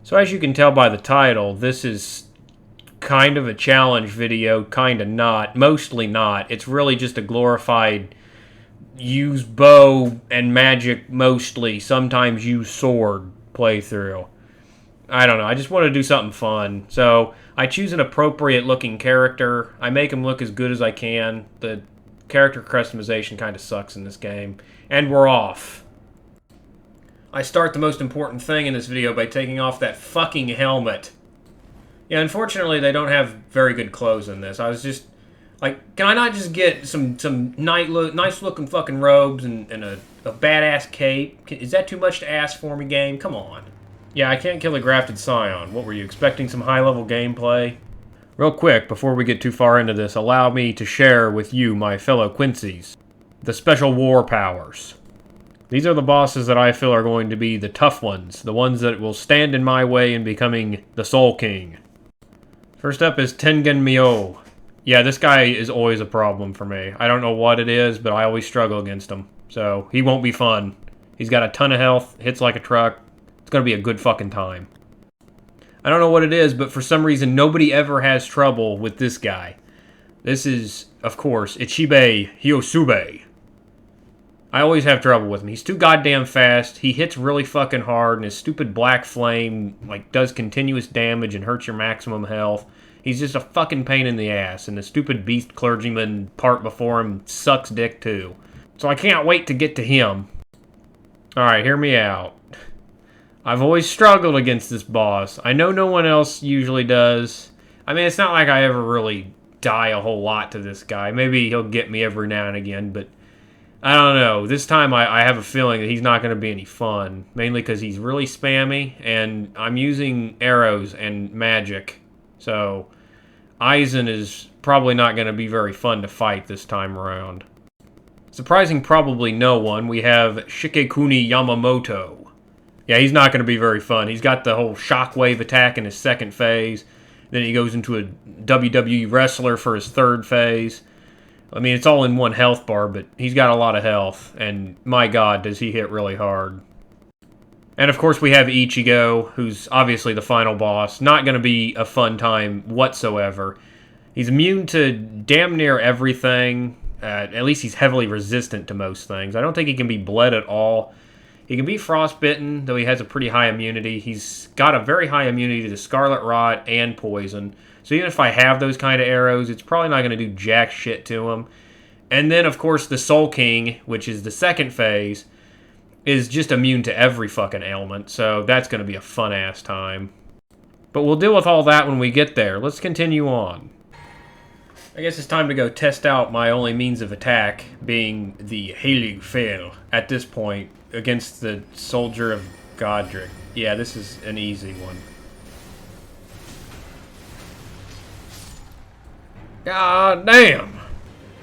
So as you can tell by the title, this is kind of a challenge video, kind of not, mostly not. It's really just a glorified use bow and magic mostly, sometimes use sword playthrough. I don't know, I just want to do something fun. So I choose an appropriate looking character. I make him look as good as I can. The character customization kind of sucks in this game. And we're off. I start the most important thing in this video by taking off that fucking helmet. Yeah, unfortunately, they don't have very good clothes in this. I was just like, can I not just get some nice looking fucking robes and a badass cape? Is that too much to ask for me, game? Come on. Yeah, I can't kill a grafted scion. What were you, expecting some high-level gameplay? Real quick, before we get too far into this, allow me to share with you, my fellow Quincy's, the special war powers. These are the bosses that I feel are going to be the tough ones, the ones that will stand in my way in becoming the Soul King. First up is Tengen Myo. Yeah, this guy is always a problem for me. I don't know what it is, but I always struggle against him. So, he won't be fun. He's got a ton of health, hits like a truck. It's gonna be a good fucking time. I don't know what it is, but for some reason, nobody ever has trouble with this guy. This is, of course, Ichibe Hyosube. I always have trouble with him. He's too goddamn fast. He hits really fucking hard, and his stupid black flame, like, does continuous damage and hurts your maximum health. He's just a fucking pain in the ass, and the stupid beast clergyman part before him sucks dick too. So I can't wait to get to him. Alright, hear me out. I've always struggled against this boss. I know no one else usually does. I mean, it's not like I ever really die a whole lot to this guy. Maybe he'll get me every now and again, but I don't know. This time I have a feeling that he's not going to be any fun. Mainly because he's really spammy, and I'm using arrows and magic. So, Aizen is probably not going to be very fun to fight this time around. Surprising probably no one, we have Shigekuni Yamamoto. Yeah, he's not going to be very fun. He's got the whole shockwave attack in his second phase. Then he goes into a WWE wrestler for his third phase. I mean, it's all in one health bar, but he's got a lot of health, and my god, does he hit really hard. And of course we have Ichigo, who's obviously the final boss. Not going to be a fun time whatsoever. He's immune to damn near everything. At least he's heavily resistant to most things. I don't think he can be bled at all. He can be frostbitten, though he has a pretty high immunity. He's got a very high immunity to scarlet rot and poison. So even if I have those kind of arrows, it's probably not going to do jack shit to him. And then, of course, the Soul King, which is the second phase, is just immune to every fucking ailment. So that's going to be a fun-ass time. But we'll deal with all that when we get there. Let's continue on. I guess it's time to go test out my only means of attack, being the Heilig Pfeil at this point, against the Soldier of Godric. Yeah, this is an easy one. God damn!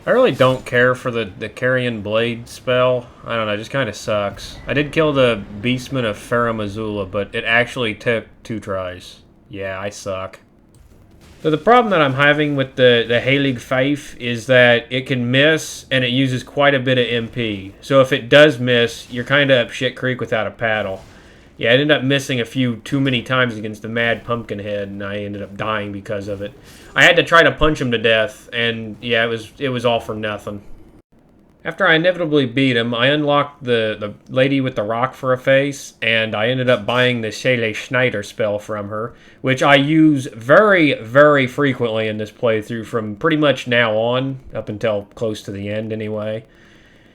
I really don't care for the Carrion Blade spell. I don't know, it just kind of sucks. I did kill the Beastman of Farum Azula, but it actually took 2 tries. Yeah, I suck. So the problem that I'm having with the Heilig Pfeil is that it can miss, and it uses quite a bit of MP. So if it does miss, you're kind of up shit creek without a paddle. Yeah, I ended up missing a few too many times against the Mad Pumpkinhead, and I ended up dying because of it. I had to try to punch him to death, and yeah, it was all for nothing. After I inevitably beat him, I unlocked the lady with the rock for a face, and I ended up buying the Shele Schneider spell from her, which I use very, very frequently in this playthrough from pretty much now on, up until close to the end anyway.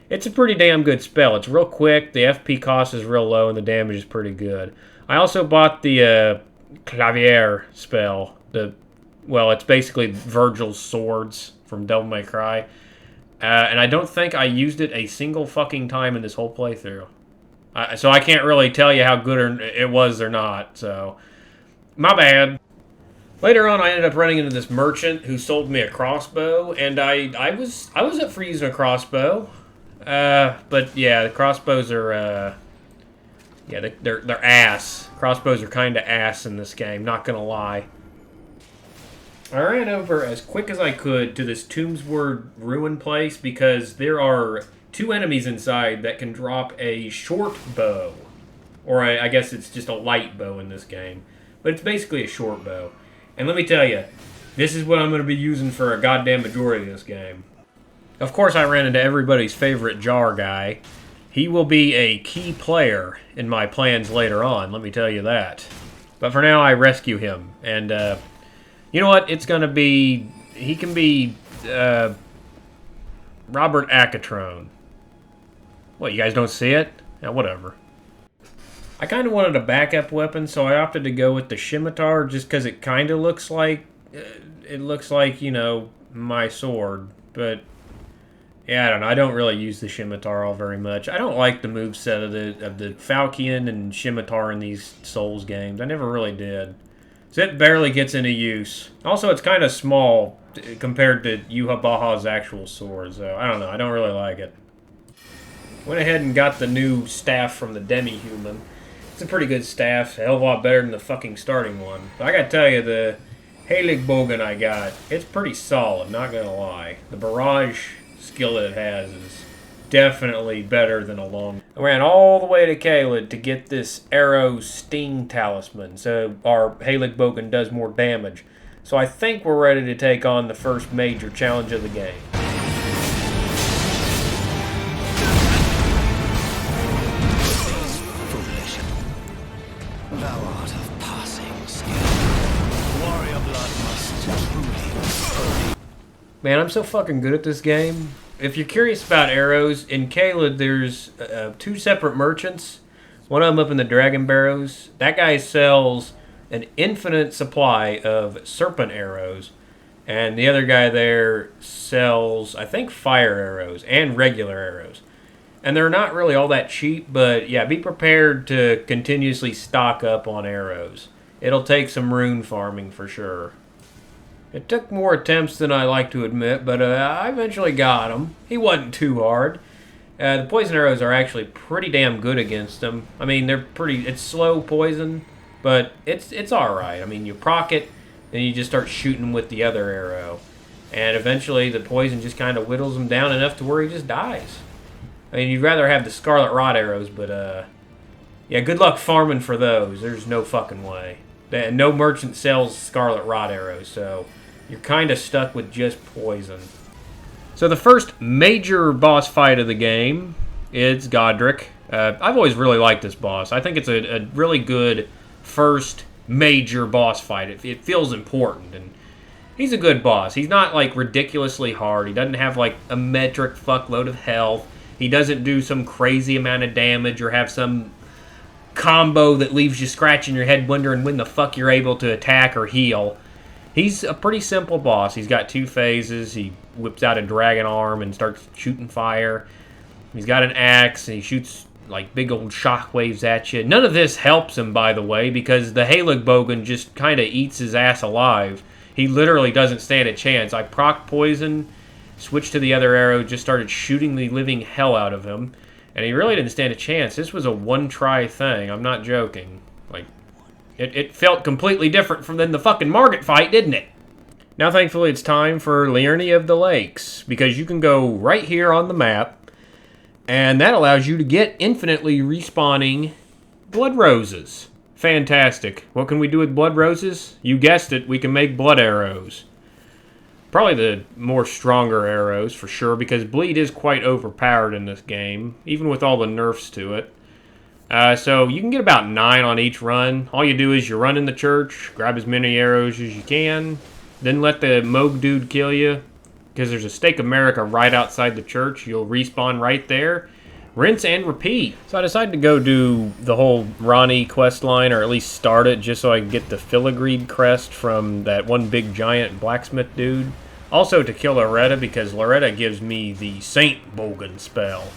It's a pretty damn good spell. It's real quick, the FP cost is real low, and the damage is pretty good. I also bought the Clavier spell. Well, it's basically Virgil's swords from Devil May Cry. And I don't think I used it a single fucking time in this whole playthrough. So I can't really tell you how good it was or not, so my bad. Later on, I ended up running into this merchant who sold me a crossbow, and I was up for using a crossbow. But yeah, the crossbows are, yeah, they're ass. Crossbows are kind of ass in this game, not gonna lie. I ran over as quick as I could to this Tombsword ruin place because there are 2 enemies inside that can drop a short bow. Or I guess it's just a light bow in this game. But it's basically a short bow. And let me tell you, this is what I'm going to be using for a goddamn majority of this game. Of course, I ran into everybody's favorite jar guy. He will be a key player in my plans later on, let me tell you that. But for now, I rescue him. And, you know what? It's going to be... He can be, Robert Acatrone. What, you guys don't see it? Yeah, whatever. I kind of wanted a backup weapon, so I opted to go with the scimitar just because it kind of looks like... you know, my sword. But... yeah, I don't know. I don't really use the scimitar all very much. I don't like the moveset of the Falchion and scimitar in these Souls games. I never really did. So it barely gets into use. Also, it's kind of small compared to Yuha Baha's actual sword, so I don't know. I don't really like it. Went ahead and got the new staff from the Demi-Human. It's a pretty good staff. A hell of a lot better than the fucking starting one. But I gotta tell you, the Heiligbogen I got, it's pretty solid, not gonna lie. The barrage skill that it has is definitely better than a long... I ran all the way to Caelid to get this arrow sting talisman, so our Heiligbogen does more damage. So I think we're ready to take on the first major challenge of the game. Foolish. Thou art of passing skill. Warrior blood must truly... Man, I'm so fucking good at this game. If you're curious about arrows, in Caelid there's two separate merchants. One of them up in the Dragon Barrows. That guy sells an infinite supply of serpent arrows. And the other guy there sells, I think, fire arrows and regular arrows. And they're not really all that cheap, but yeah, be prepared to continuously stock up on arrows. It'll take some rune farming for sure. It took more attempts than I like to admit, but I eventually got him. He wasn't too hard. The poison arrows are actually pretty damn good against them. I mean, they're pretty... it's slow poison, but it's alright. I mean, you proc it, then you just start shooting with the other arrow. And eventually the poison just kind of whittles him down enough to where he just dies. I mean, you'd rather have the Scarlet Rot arrows, but yeah, good luck farming for those. There's no fucking way. No merchant sells Scarlet Rot arrows, so... you're kind of stuck with just poison. So the first major boss fight of the game is Godrick. I've always really liked this boss. I think it's a really good first major boss fight. It feels important, and he's a good boss. He's not, like, ridiculously hard. He doesn't have, like, a metric fuckload of health. He doesn't do some crazy amount of damage or have some combo that leaves you scratching your head wondering when the fuck you're able to attack or heal. He's a pretty simple boss. He's got two phases. He whips out a dragon arm and starts shooting fire. He's got an axe, and he shoots like big old shockwaves at you. None of this helps him, by the way, because the Heiligbogen just kind of eats his ass alive. He literally doesn't stand a chance. I proc poison, switched to the other arrow, just started shooting the living hell out of him, and he really didn't stand a chance. This was a one-try thing. I'm not joking. Like, It felt completely different from than the fucking Margit fight, didn't it? Now, thankfully, it's time for Liurny of the Lakes, because you can go right here on the map, and that allows you to get infinitely respawning blood roses. Fantastic. What can we do with blood roses? You guessed it, we can make blood arrows. Probably the more stronger arrows, for sure, because bleed is quite overpowered in this game, even with all the nerfs to it. So you can get about 9 on each run. All you do is you run in the church, grab as many arrows as you can, then let the Moog dude kill you, because there's a Stake America right outside the church. You'll respawn right there. Rinse and repeat. So I decided to go do the whole Ranni quest line, or at least start it, just so I can get the Filigreed crest from that one big giant blacksmith dude. Also to kill Loretta, because Loretta gives me the Saint Bogen spell.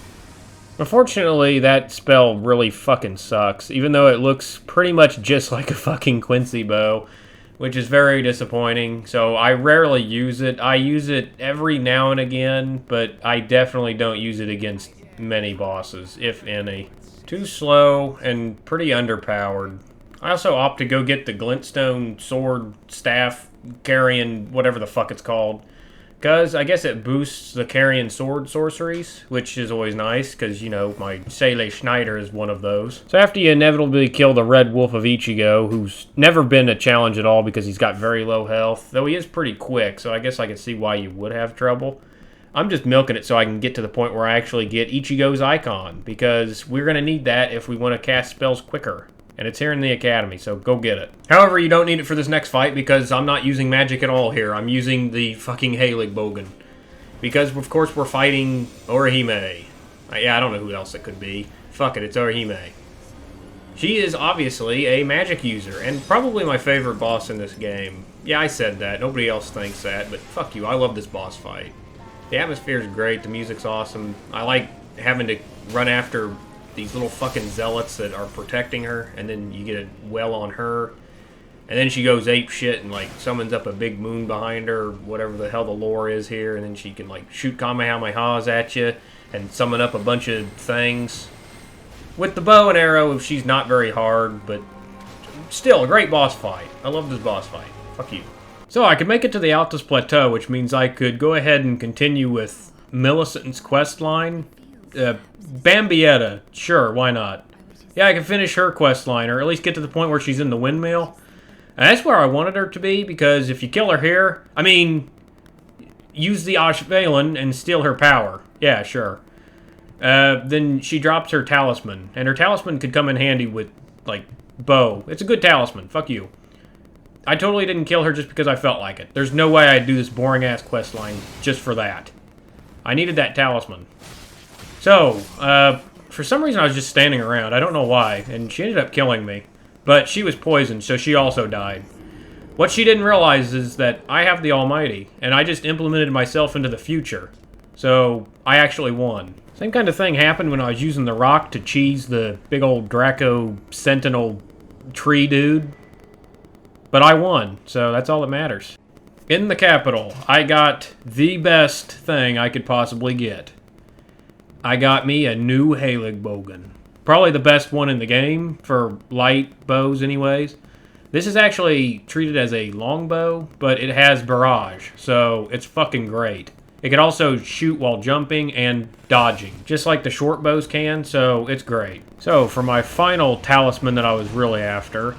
Unfortunately, that spell really fucking sucks, even though it looks pretty much just like a fucking Quincy bow, which is very disappointing. So I rarely use it. I use it every now and again, but I definitely don't use it against many bosses, if any. Too slow and pretty underpowered. I also opt to go get the glintstone sword staff carrying whatever the fuck it's called, Because I guess it boosts the carrying sword sorceries, which is always nice, because, you know, my Seele Schneider is one of those. So after you inevitably kill the Red Wolf of Ichigo, who's never been a challenge at all because he's got very low health, though he is pretty quick, so I guess I can see why you would have trouble. I'm just milking it so I can get to the point where I actually get Ichigo's icon, because we're going to need that if we want to cast spells quicker. And it's here in the academy, so go get it. However, you don't need it for this next fight, because I'm not using magic at all here. I'm using the fucking Heilig Bogen. Because, of course, we're fighting Orihime. Yeah, I don't know who else it could be. Fuck it, it's Orihime. She is obviously a magic user, and probably my favorite boss in this game. Yeah, I said that. Nobody else thinks that, but fuck you, I love this boss fight. The atmosphere is great, the music's awesome. I like having to run after these little fucking zealots that are protecting her, and then you get a well on her, and then she goes ape shit and like summons up a big moon behind her, whatever the hell the lore is here, and then she can like shoot Kamehamehas at you and summon up a bunch of things. With the bow and arrow, she's not very hard, but still a great boss fight. I love this boss fight. Fuck you. So I could make it to the Altus Plateau, which means I could go ahead and continue with Millicent's quest line. Bambietta, sure, why not? Yeah, I can finish her quest line, or at least get to the point where she's in the windmill. And that's where I wanted her to be, because if you kill her here, I mean, use the Ashvalen and steal her power. Yeah, sure. Then she drops her talisman, and her talisman could come in handy with, like, bow. It's a good talisman, fuck you. I totally didn't kill her just because I felt like it. There's no way I'd do this boring-ass quest line just for that. I needed that talisman. So, for some reason I was just standing around. I don't know why, and she ended up killing me. But she was poisoned, so she also died. What she didn't realize is that I have the Almighty, and I just implemented myself into the future. So, I actually won. Same kind of thing happened when I was using the rock to cheese the big old Draco Sentinel tree dude. But I won, so that's all that matters. In the capital, I got the best thing I could possibly get. I got me a new Heilig Bogen. Probably the best one in the game, for light bows anyways. This is actually treated as a longbow, but it has barrage, so it's fucking great. It can also shoot while jumping and dodging, just like the short bows can, so it's great. So, for my final talisman that I was really after,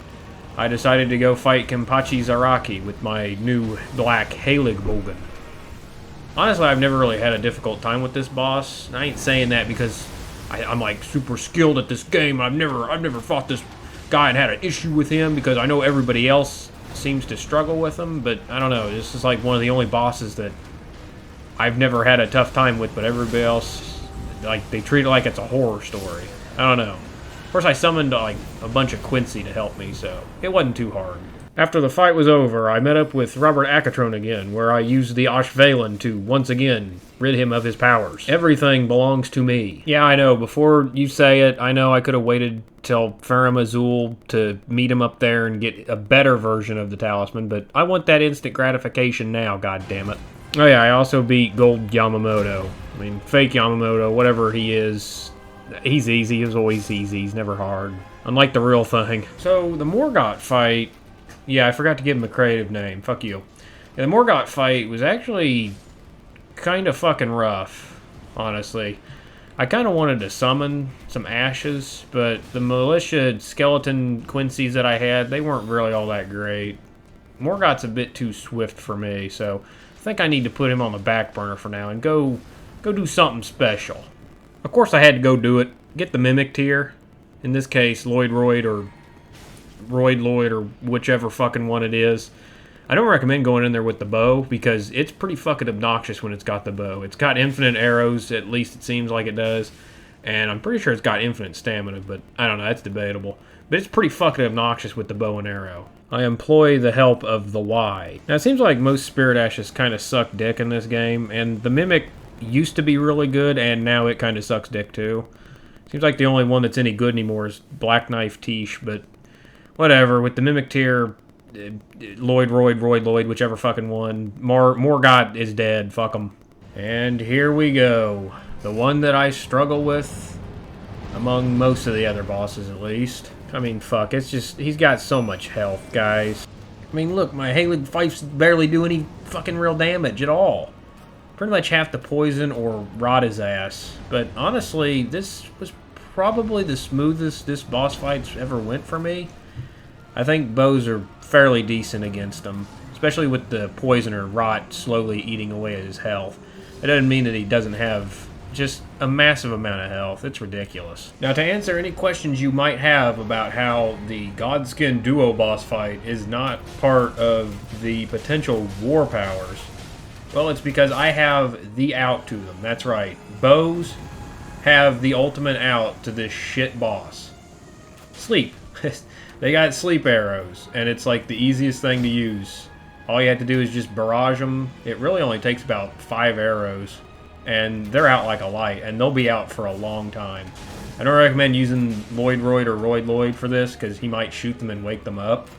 I decided to go fight Kenpachi Zaraki with my new black Heilig Bogen. Honestly, I've never really had a difficult time with this boss. I ain't saying that because I'm like super skilled at this game. I've never fought this guy and had an issue with him, because I know everybody else seems to struggle with him, but I don't know. This is like one of the only bosses that I've never had a tough time with, but everybody else, like, they treat it like it's a horror story. I don't know. Of course, I summoned like a bunch of Quincy to help me, so it wasn't too hard. After the fight was over, I met up with Robert Acatron again, where I used the Ashvalen to, once again, rid him of his powers. Everything belongs to me. Yeah, I know, before you say it, I know I could have waited till Farum Azula to meet him up there and get a better version of the talisman, but I want that instant gratification now, goddammit. Oh yeah, I also beat Gold Yamamoto. I mean, fake Yamamoto, whatever he is, he's easy, he's always easy, he's never hard. Unlike the real thing. So, the Morgott fight... Yeah, I forgot to give him a creative name. Fuck you. Yeah, the Morgott fight was actually kind of fucking rough, honestly. I kind of wanted to summon some ashes, but the militia skeleton Quincy's that I had, they weren't really all that great. Morgott's a bit too swift for me, so I think I need to put him on the back burner for now and go do something special. Of course I had to go do it. Get the Mimic tier. In this case, Lloyd or Royd Lloyd or whichever fucking one it is. I don't recommend going in there with the bow, because it's pretty fucking obnoxious when it's got the bow. It's got infinite arrows, at least it seems like it does, and I'm pretty sure it's got infinite stamina, but I don't know, that's debatable. But it's pretty fucking obnoxious with the bow and arrow. I employ the help of the Y. Now it seems like most Spirit Ashes kind of suck dick in this game, and the Mimic used to be really good, and now it kind of sucks dick too. Seems like the only one that's any good anymore is Black Knife Tish, but whatever, with the Mimic tier, Royd Lloyd, whichever fucking one. Morgott is dead, fuck him. And here we go. The one that I struggle with, among most of the other bosses at least. I mean, fuck, it's just, he's got so much health, guys. I mean, look, my Heilig Fifes barely do any fucking real damage at all. pretty much have to poison or rot his ass. But honestly, this was probably the smoothest this boss fight's ever went for me. I think bows are fairly decent against him, especially with the poison or rot slowly eating away at his health. It doesn't mean that he doesn't have just a massive amount of health. It's ridiculous. Now, to answer any questions you might have about how the Godskin Duo boss fight is not part of the potential war powers, well, it's because I have the out to them. That's right. Bows have the ultimate out to this shit boss. Sleep. They got sleep arrows, and it's like the easiest thing to use. All you have to do is just barrage them. It really only takes about 5 arrows, and they're out like a light, and they'll be out for a long time. I don't recommend using Lloyd or Lloyd for this, because he might shoot them and wake them up.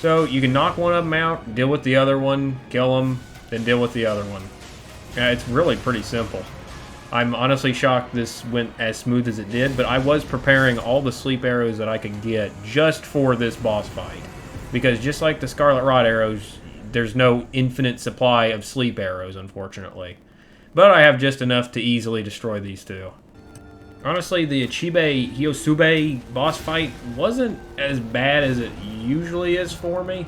So you can knock one of them out, deal with the other one, kill them, then deal with the other one. Yeah, it's really pretty simple. I'm honestly shocked this went as smooth as it did, but I was preparing all the sleep arrows that I could get just for this boss fight. Because just like the Scarlet Rot arrows, there's no infinite supply of sleep arrows, unfortunately. But I have just enough to easily destroy these two. Honestly, the Ichibe Hyosube boss fight wasn't as bad as it usually is for me.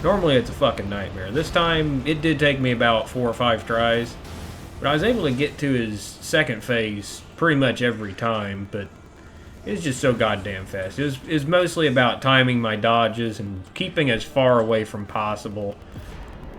Normally it's a fucking nightmare. This time, it did take me about 4 or 5 tries. But I was able to get to his second phase pretty much every time, but it was just so goddamn fast. It was mostly about timing my dodges and keeping as far away from possible.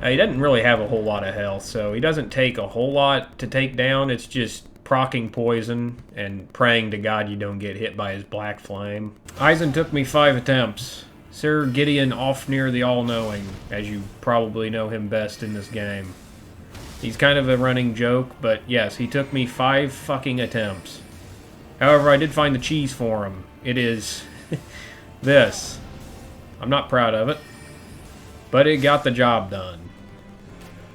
He doesn't really have a whole lot of health, so he doesn't take a whole lot to take down. It's just proccing poison and praying to God you don't get hit by his black flame. Aizen took me 5 attempts. Sir Gideon Ofnir the All-Knowing, as you probably know him best in this game. He's kind of a running joke, but yes, he took me 5 fucking attempts. However, I did find the cheese for him. It is this. I'm not proud of it, but it got the job done.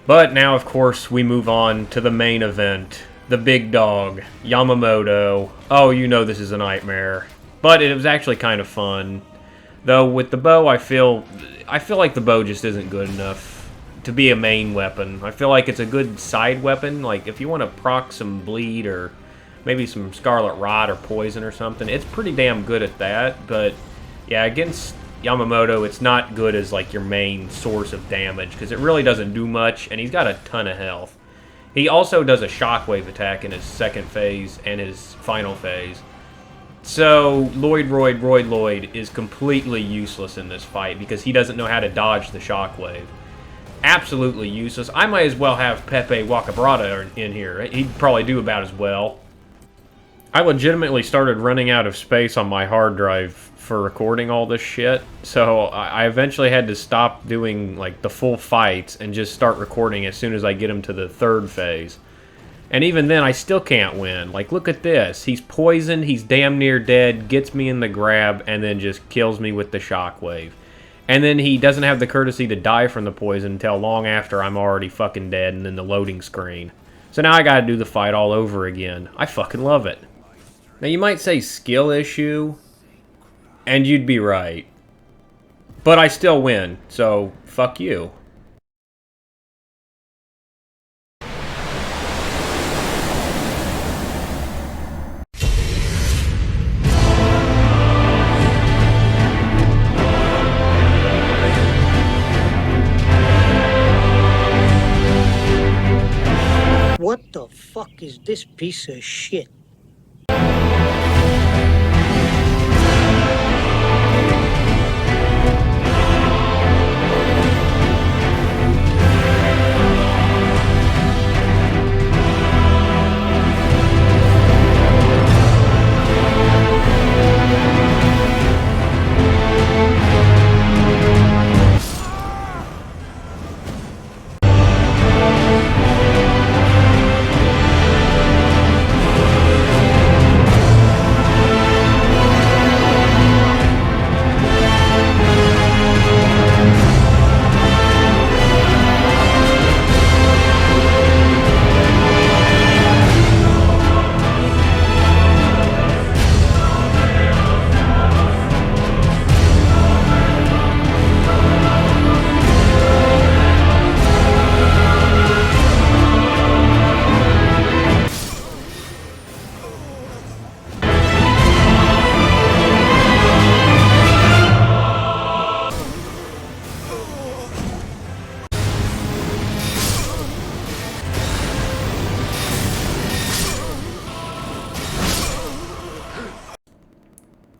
But now, of course, we move on to the main event. The big dog, Yamamoto. Oh, you know this is a nightmare. But it was actually kind of fun. Though, with the bow, I feel like the bow just isn't good enough to be a main weapon. I feel like it's a good side weapon. Like, if you want to proc some bleed or maybe some Scarlet Rot or poison or something, it's pretty damn good at that. But, yeah, against Yamamoto, it's not good as, like, your main source of damage, because it really doesn't do much, and he's got a ton of health. He also does a shockwave attack in his second phase and his final phase. So, Lloyd is completely useless in this fight, because he doesn't know how to dodge the shockwave. Absolutely useless. I might as well have Pepe Wakabrata in here. He'd probably do about as well. I legitimately started running out of space on my hard drive for recording all this shit, so I eventually had to stop doing like the full fights and just start recording as soon as I get him to the third phase. And even then, I still can't win. Like, look at this. He's poisoned, he's damn near dead, gets me in the grab, and then just kills me with the shockwave. And then he doesn't have the courtesy to die from the poison until long after I'm already fucking dead and then the loading screen. So now I gotta do the fight all over again. I fucking love it. Now you might say skill issue, and you'd be right. But I still win, so fuck you. What the fuck is this piece of shit?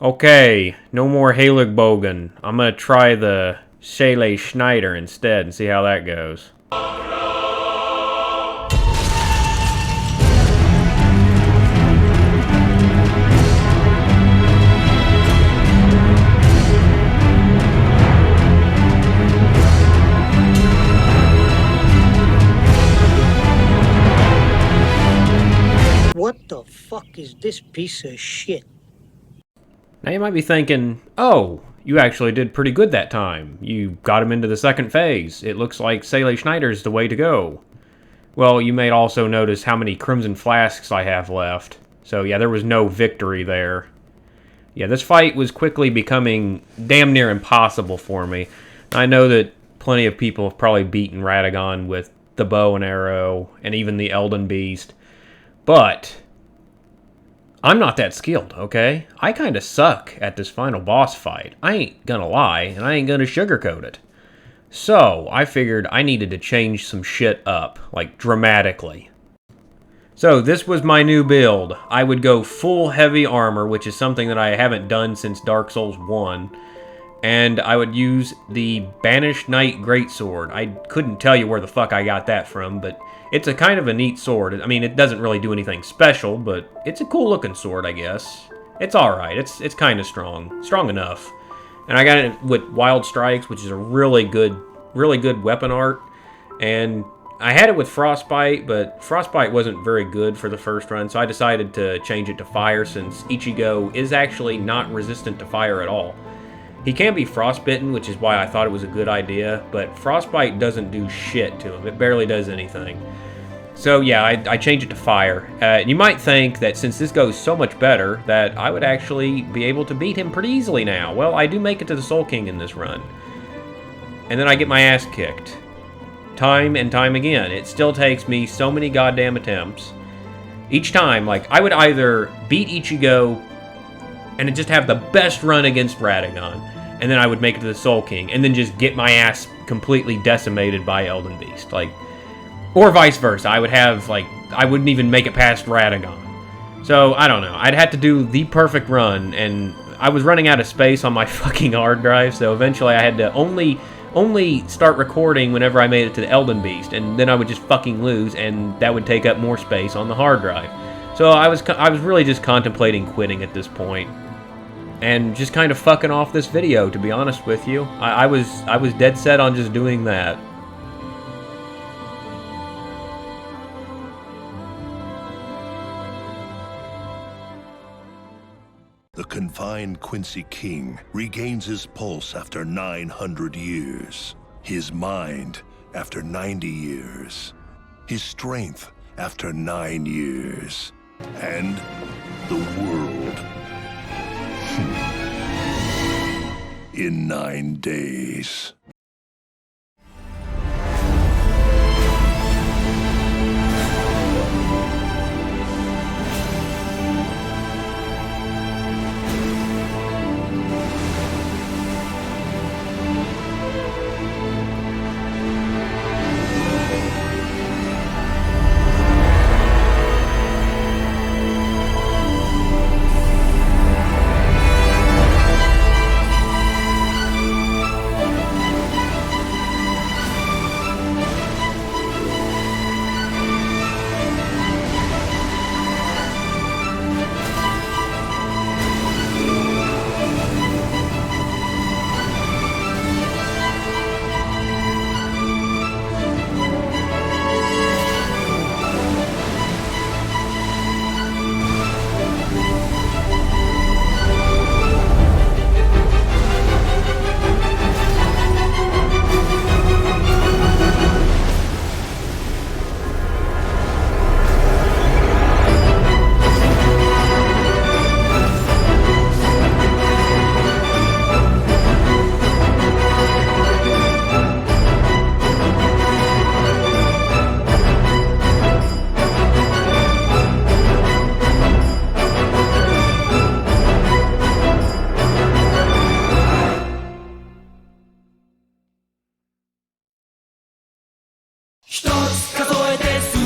Okay, no more Heiligbogen. I'm gonna try the Shele Schneider instead and see how that goes. What the fuck is this piece of shit? Now you might be thinking, oh, you actually did pretty good that time. You got him into the second phase. It looks like Shele Schneider's the way to go. Well, you may also notice how many Crimson Flasks I have left. So yeah, there was no victory there. Yeah, this fight was quickly becoming damn near impossible for me. I know that plenty of people have probably beaten Radagon with the bow and arrow, and even the Elden Beast. But I'm not that skilled, okay? I kind of suck at this final boss fight. I ain't gonna lie, and I ain't gonna sugarcoat it. So, I figured I needed to change some shit up, like dramatically. So, this was my new build. I would go full heavy armor, which is something that I haven't done since Dark Souls 1. And I would use the Banished Knight Greatsword. I couldn't tell you where the fuck I got that from, but it's a kind of a neat sword. I mean, it doesn't really do anything special, but it's a cool looking sword, I guess. It's alright. It's kind of strong. Strong enough. And I got it with Wild Strikes, which is a really good weapon art. And I had it with Frostbite, but Frostbite wasn't very good for the first run, so I decided to change it to Fire, since Ichigo is actually not resistant to fire at all. He can be frostbitten, which is why I thought it was a good idea, but Frostbite doesn't do shit to him. It barely does anything. So yeah, I changed it to Fire. You might think that since this goes so much better, that I would actually be able to beat him pretty easily now. Well, I do make it to the Soul King in this run. And then I get my ass kicked. Time and time again. It still takes me so many goddamn attempts. Each time, like, I would either beat Ichigo and just have the best run against Radagon, and then I would make it to the Soul King, and then just get my ass completely decimated by Elden Beast. Like, or vice versa. I would have, like, I wouldn't even make it past Radagon. So, I don't know. I'd have to do the perfect run, and I was running out of space on my fucking hard drive, so eventually I had to only start recording whenever I made it to the Elden Beast, and then I would just fucking lose, and that would take up more space on the hard drive. So I was really just contemplating quitting at this point, and just kind of fucking off this video, to be honest with you. I was dead set on just doing that. The confined Quincy King regains his pulse after 900 years, his mind after 90 years, his strength after 9 years, and the world in 9 days.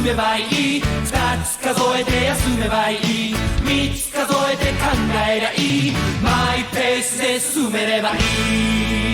めばいい二つ数えて休めばいい三つ数えて考えりゃいいマイペースで進めればいい